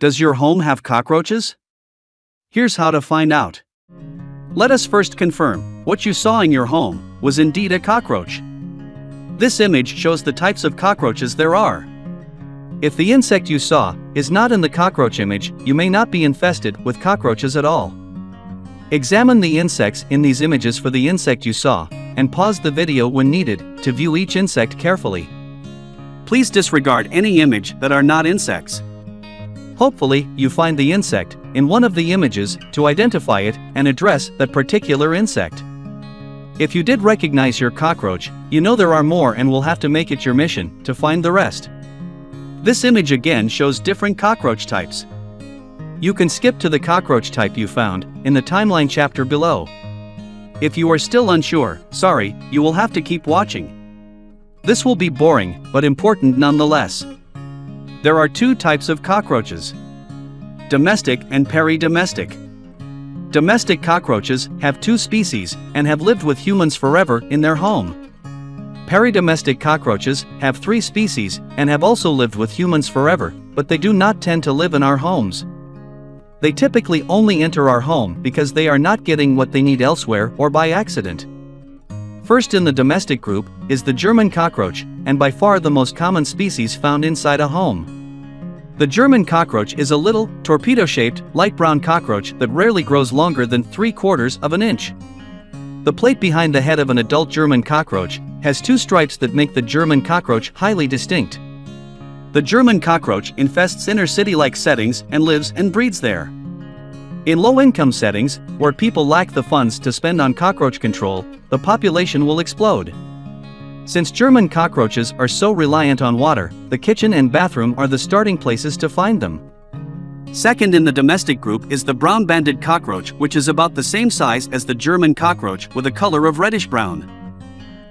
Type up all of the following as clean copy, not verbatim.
Does your home have cockroaches? Here's how to find out. Let us first confirm what you saw in your home was indeed a cockroach. This image shows the types of cockroaches there are. If the insect you saw is not in the cockroach image, you may not be infested with cockroaches at all. Examine the insects in these images for the insect you saw, and pause the video when needed to view each insect carefully. Please disregard any image that are not insects. Hopefully, you find the insect in one of the images to identify it and address that particular insect. If you did recognize your cockroach, you know there are more and will have to make it your mission to find the rest. This image again shows different cockroach types. You can skip to the cockroach type you found in the timeline chapter below. If you are still unsure, sorry, you will have to keep watching. This will be boring, but important nonetheless. There are two types of cockroaches: domestic and peridomestic. Domestic cockroaches have two species and have lived with humans forever in their home. Peridomestic cockroaches have three species and have also lived with humans forever, but they do not tend to live in our homes. They typically only enter our home because they are not getting what they need elsewhere or by accident. First in the domestic group is the German cockroach, and by far the most common species found inside a home. The German cockroach is a little, torpedo-shaped, light brown cockroach that rarely grows longer than 3/4 of an inch. The plate behind the head of an adult German cockroach has two stripes that make the German cockroach highly distinct. The German cockroach infests inner city-like settings and lives and breeds there. In low-income settings, where people lack the funds to spend on cockroach control, the population will explode. Since German cockroaches are so reliant on water, the kitchen and bathroom are the starting places to find them. Second in the domestic group is the brown-banded cockroach, which is about the same size as the German cockroach with a color of reddish-brown.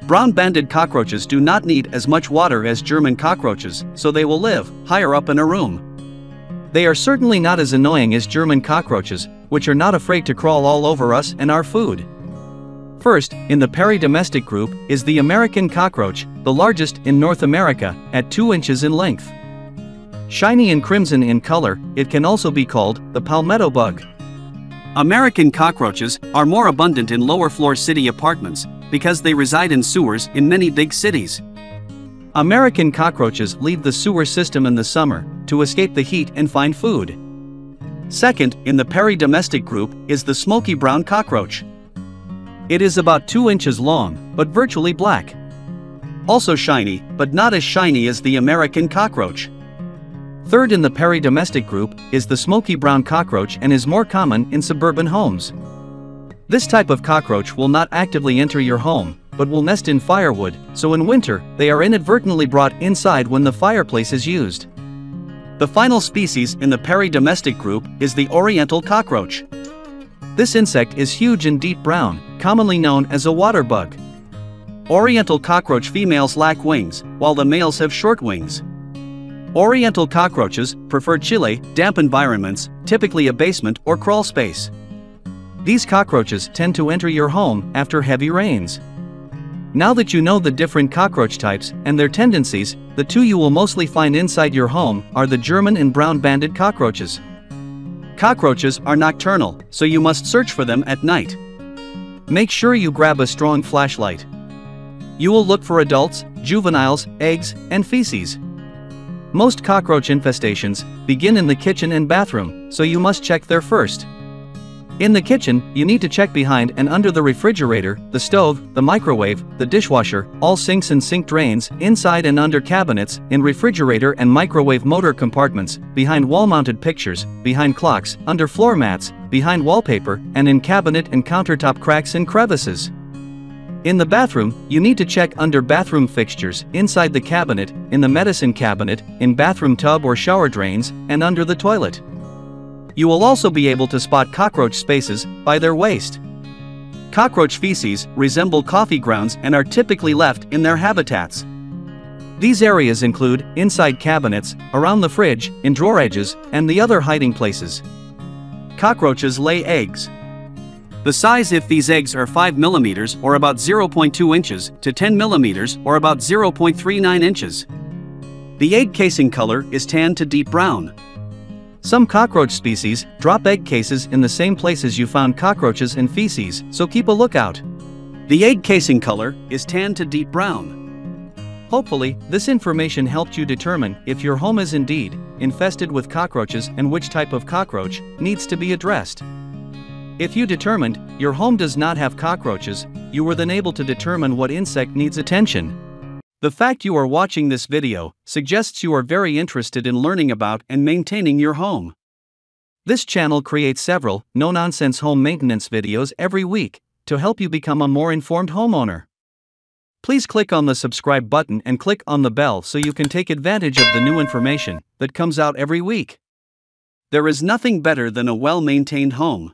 Brown-banded cockroaches do not need as much water as German cockroaches, so they will live higher up in a room. They are certainly not as annoying as German cockroaches, which are not afraid to crawl all over us and our food. First, in the peridomestic group, is the American cockroach, the largest in North America, at 2 inches in length. Shiny and crimson in color, it can also be called the palmetto bug. American cockroaches are more abundant in lower-floor city apartments because they reside in sewers in many big cities. American cockroaches leave the sewer system in the summer to escape the heat and find food. Second, in the peridomestic group, is the smoky brown cockroach. It is about 2 inches long, but virtually black. Also shiny, but not as shiny as the American cockroach. Third in the peridomestic group is the smoky brown cockroach and is more common in suburban homes. This type of cockroach will not actively enter your home, but will nest in firewood, so in winter, they are inadvertently brought inside when the fireplace is used. The final species in the peridomestic group is the Oriental cockroach. This insect is huge and deep brown, commonly known as a water bug. Oriental cockroach females lack wings, while the males have short wings. Oriental cockroaches prefer chilly, damp environments, typically a basement or crawl space. These cockroaches tend to enter your home after heavy rains. Now that you know the different cockroach types and their tendencies, the two you will mostly find inside your home are the German and brown-banded cockroaches. Cockroaches are nocturnal, so you must search for them at night. Make sure you grab a strong flashlight. You will look for adults, juveniles, eggs, and feces. Most cockroach infestations begin in the kitchen and bathroom, so you must check there first. In the kitchen, you need to check behind and under the refrigerator, the stove, the microwave, the dishwasher, all sinks and sink drains, inside and under cabinets, in refrigerator and microwave motor compartments, behind wall-mounted pictures, behind clocks, under floor mats, behind wallpaper, and in cabinet and countertop cracks and crevices. In the bathroom, you need to check under bathroom fixtures, inside the cabinet, in the medicine cabinet, in bathroom tub or shower drains, and under the toilet. You will also be able to spot cockroach spaces by their waste. Cockroach feces resemble coffee grounds and are typically left in their habitats. These areas include inside cabinets, around the fridge, in drawer edges, and the other hiding places. Cockroaches lay eggs. The size if these eggs are 5 mm or about 0.2 inches to 10 mm or about 0.39 inches. The egg casing color is tan to deep brown. Some cockroach species drop egg cases in the same places you found cockroaches and feces, so keep a lookout. The egg casing color is tan to deep brown. Hopefully, this information helped you determine if your home is indeed infested with cockroaches and which type of cockroach needs to be addressed. If you determined your home does not have cockroaches, you were then able to determine what insect needs attention. The fact you are watching this video suggests you are very interested in learning about and maintaining your home. This channel creates several no-nonsense home maintenance videos every week to help you become a more informed homeowner. Please click on the subscribe button and click on the bell so you can take advantage of the new information that comes out every week. There is nothing better than a well-maintained home.